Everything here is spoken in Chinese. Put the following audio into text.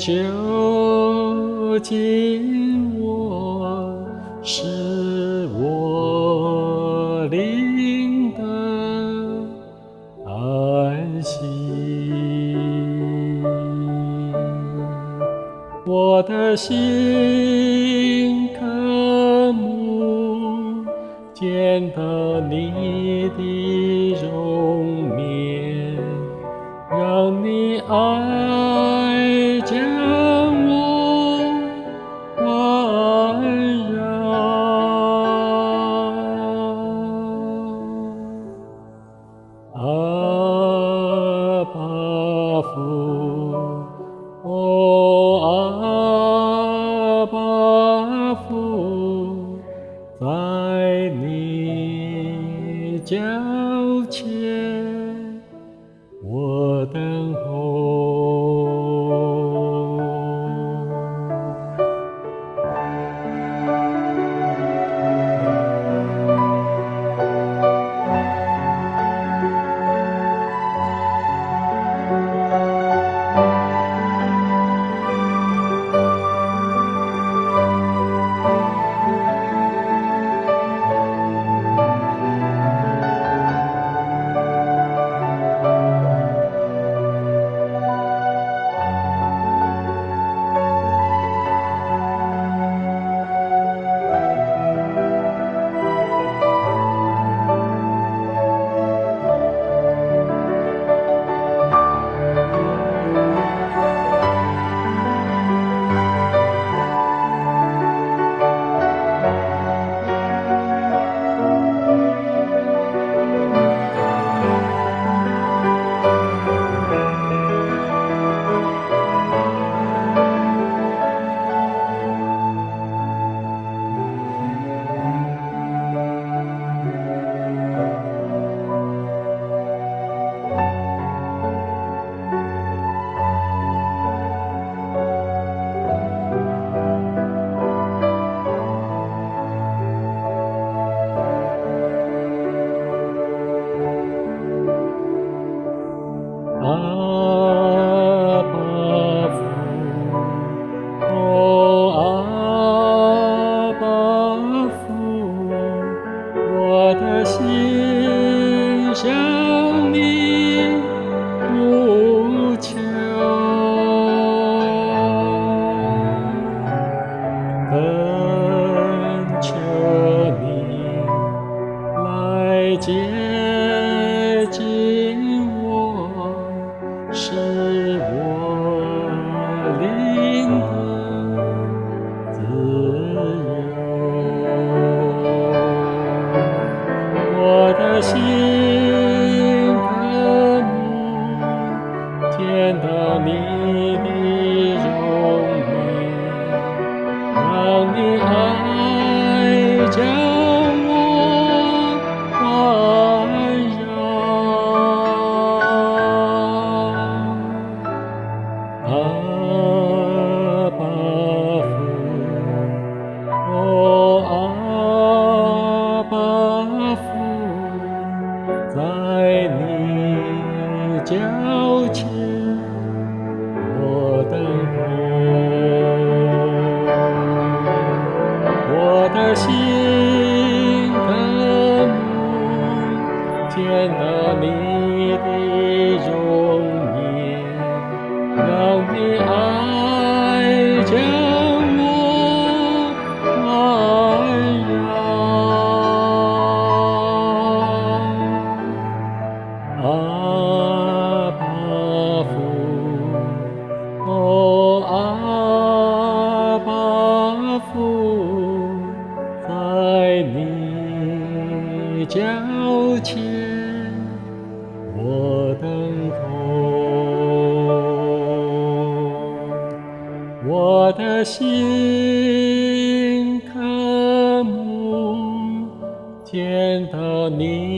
就近我，是我灵的安息。我的心渴慕见到你的容面，让你爱将我环绕。阿爸父，哦，阿爸父，在你脚前，我等候。阿爸父，哦，阿爸父，我的心向你呼求，恳求你来接近我，是我灵的自由。我的心渴慕见到你的容面，让你爱将我环绕。阿爸父，哦，阿爸父，在你脚前，我等候。我的心渴慕见到你的容面，让你爱将我环绕。阿爸父，哦，阿爸父，在你脚前，我等候。我的心渴慕见到你